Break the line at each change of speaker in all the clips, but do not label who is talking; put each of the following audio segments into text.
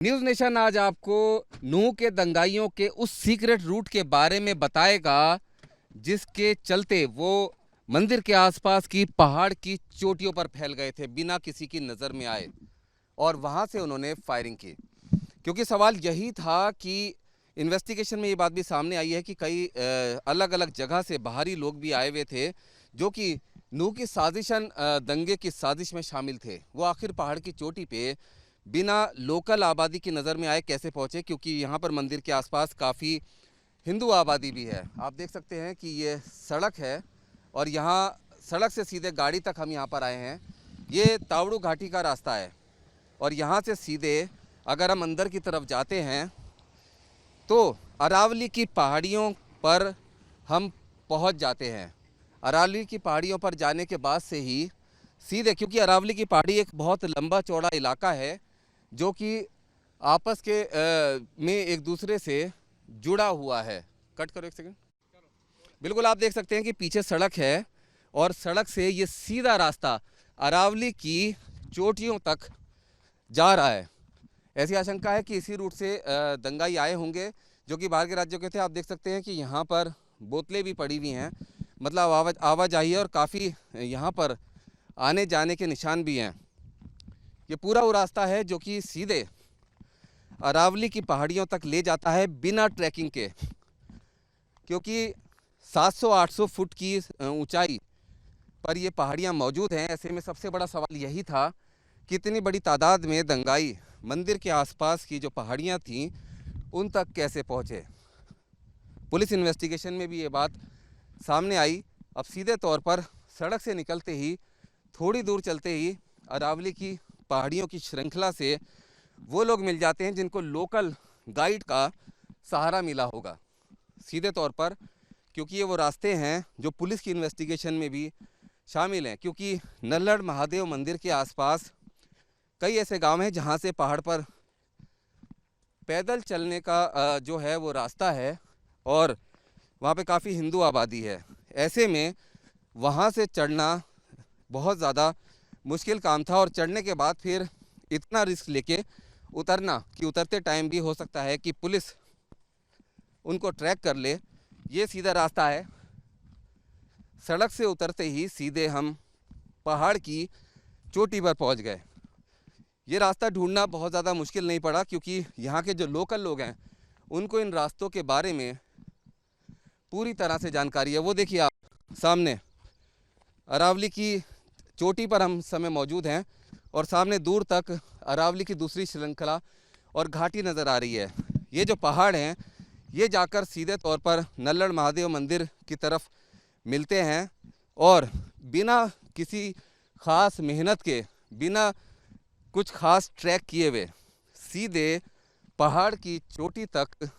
News nation आज आपको नूह के दंगाइयों के उस सीक्रेट रूट के बारे में बताएगा जिसके चलते वो मंदिर के आसपास की पहाड़ की चोटियों पर फैल गए थे बिना किसी की नज़र में आए और वहाँ से उन्होंने फायरिंग की। क्योंकि सवाल यही था कि इन्वेस्टिगेशन में ये बात भी सामने आई है कि कई अलग अलग जगह से बाहरी लोग भी आए हुए थे जो कि नूह की साजिशन दंगे की साजिश में शामिल थे। वो आखिर पहाड़ की चोटी पे बिना लोकल आबादी की नज़र में आए कैसे पहुँचे, क्योंकि यहाँ पर मंदिर के आसपास काफ़ी हिंदू आबादी भी है। आप देख सकते हैं कि ये सड़क है और यहाँ सड़क से सीधे गाड़ी तक हम यहाँ पर आए हैं। ये तावड़ू घाटी का रास्ता है और यहाँ से सीधे अगर हम अंदर की तरफ जाते हैं तो अरावली की पहाड़ियों पर हम पहुँच जाते हैं। अरावली की पहाड़ियों पर जाने के बाद से ही सीधे, क्योंकि अरावली की पहाड़ी एक बहुत लंबा चौड़ा इलाका है जो कि आपस के में एक दूसरे से जुड़ा हुआ है। कट करो एक सेकंड। बिल्कुल आप देख सकते हैं कि पीछे सड़क है और सड़क से ये सीधा रास्ता अरावली की चोटियों तक जा रहा है। ऐसी आशंका है कि इसी रूट से दंगाई आए होंगे जो कि बाहर के राज्यों के थे। आप देख सकते हैं कि यहाँ पर बोतलें भी पड़ी हुई हैं, मतलब आवाजाही है और काफ़ी यहाँ पर आने जाने के निशान भी हैं। ये पूरा वो रास्ता है जो कि सीधे अरावली की पहाड़ियों तक ले जाता है बिना ट्रैकिंग के, क्योंकि 700-800 फुट की ऊंचाई पर ये पहाड़ियाँ मौजूद हैं। ऐसे में सबसे बड़ा सवाल यही था कि इतनी बड़ी तादाद में दंगाई मंदिर के आसपास की जो पहाड़ियाँ थीं उन तक कैसे पहुँचे। पुलिस इन्वेस्टिगेशन में भी ये बात सामने आई। अब सीधे तौर पर सड़क से निकलते ही थोड़ी दूर चलते ही अरावली की पहाड़ियों की श्रृंखला से वो लोग मिल जाते हैं जिनको लोकल गाइड का सहारा मिला होगा। सीधे तौर पर क्योंकि ये वो रास्ते हैं जो पुलिस की इन्वेस्टिगेशन में भी शामिल हैं, क्योंकि नल्लड़ महादेव मंदिर के आसपास कई ऐसे गांव हैं जहां से पहाड़ पर पैदल चलने का जो है वो रास्ता है और वहाँ पे काफ़ी हिंदू आबादी है। ऐसे में वहाँ से चढ़ना बहुत ज़्यादा मुश्किल काम था और चढ़ने के बाद फिर इतना रिस्क लेके उतरना कि उतरते टाइम भी हो सकता है कि पुलिस उनको ट्रैक कर ले। ये सीधा रास्ता है। सड़क से उतरते ही सीधे हम पहाड़ की चोटी पर पहुंच गए। ये रास्ता ढूंढना बहुत ज़्यादा मुश्किल नहीं पड़ा, क्योंकि यहाँ के जो लोकल लोग हैं उनको इन रास्तों के बारे में पूरी तरह से जानकारी है। वो देखिए आप सामने अरावली की चोटी पर हम समय मौजूद हैं और सामने दूर तक अरावली की दूसरी श्रृंखला और घाटी नज़र आ रही है। ये जो पहाड़ हैं ये जाकर सीधे तौर पर नल्लड़ महादेव मंदिर की तरफ मिलते हैं और बिना किसी ख़ास मेहनत के, बिना कुछ ख़ास ट्रैक किए हुए सीधे पहाड़ की चोटी तक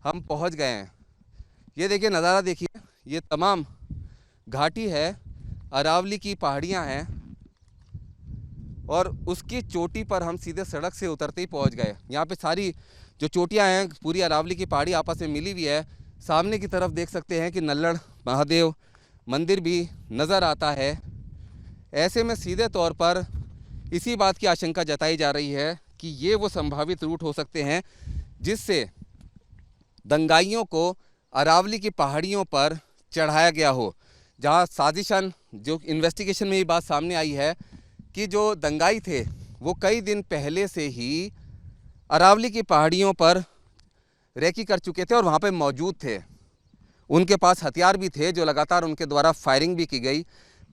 हम पहुंच गए हैं। ये देखिए नज़ारा देखिए, ये तमाम घाटी है, अरावली की पहाड़ियां हैं और उसकी चोटी पर हम सीधे सड़क से उतरते ही पहुंच गए। यहाँ पे सारी जो चोटियां हैं पूरी अरावली की पहाड़ी आपस में मिली हुई है। सामने की तरफ देख सकते हैं कि नल्लड़ महादेव मंदिर भी नज़र आता है। ऐसे में सीधे तौर पर इसी बात की आशंका जताई जा रही है कि ये वो संभावित रूट हो सकते हैं जिससे दंगाइयों को अरावली की पहाड़ियों पर चढ़ाया गया हो। जहां साजिशन, जो इन्वेस्टिगेशन में ये बात सामने आई है कि जो दंगाई थे वो कई दिन पहले से ही अरावली की पहाड़ियों पर रेकी कर चुके थे और वहाँ पे मौजूद थे। उनके पास हथियार भी थे जो लगातार उनके द्वारा फायरिंग भी की गई।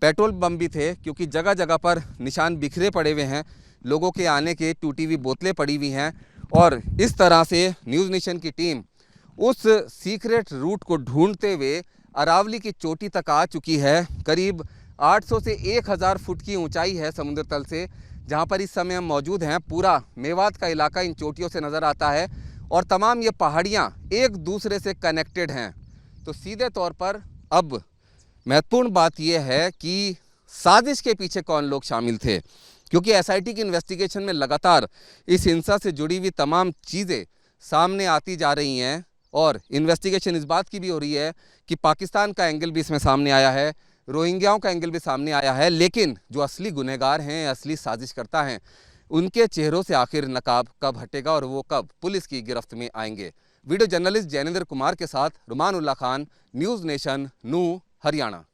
पेट्रोल बम भी थे, क्योंकि जगह जगह पर निशान बिखरे पड़े हुए हैं, लोगों के आने के टूटी हुई बोतलें पड़ी हुई हैं। और इस तरह से न्यूज़ नेशन की टीम उस सीक्रेट रूट को ढूंढते हुए अरावली की चोटी तक आ चुकी है। करीब 800 से 1000 फुट की ऊंचाई है समुद्र तल से, जहां पर इस समय हम मौजूद हैं। पूरा मेवात का इलाका इन चोटियों से नज़र आता है और तमाम ये पहाड़ियां एक दूसरे से कनेक्टेड हैं। तो सीधे तौर पर अब महत्वपूर्ण बात यह है कि साजिश के पीछे कौन लोग शामिल थे, क्योंकि एसआईटी की इन्वेस्टिगेशन में लगातार इस हिंसा से जुड़ी हुई तमाम चीज़ें सामने आती जा रही हैं और इन्वेस्टिगेशन इस बात की भी हो रही है कि पाकिस्तान का एंगल भी इसमें सामने आया है, रोहिंग्याओं का एंगल भी सामने आया है। लेकिन जो असली गुनहगार हैं, असली साजिशकर्ता हैं, उनके चेहरों से आखिर नकाब कब हटेगा और वो कब पुलिस की गिरफ्त में आएंगे। वीडियो जर्नलिस्ट जैनेंद्र कुमार के साथ रुमान उल्ला खान, न्यूज़ नेशन, नूंह, हरियाणा।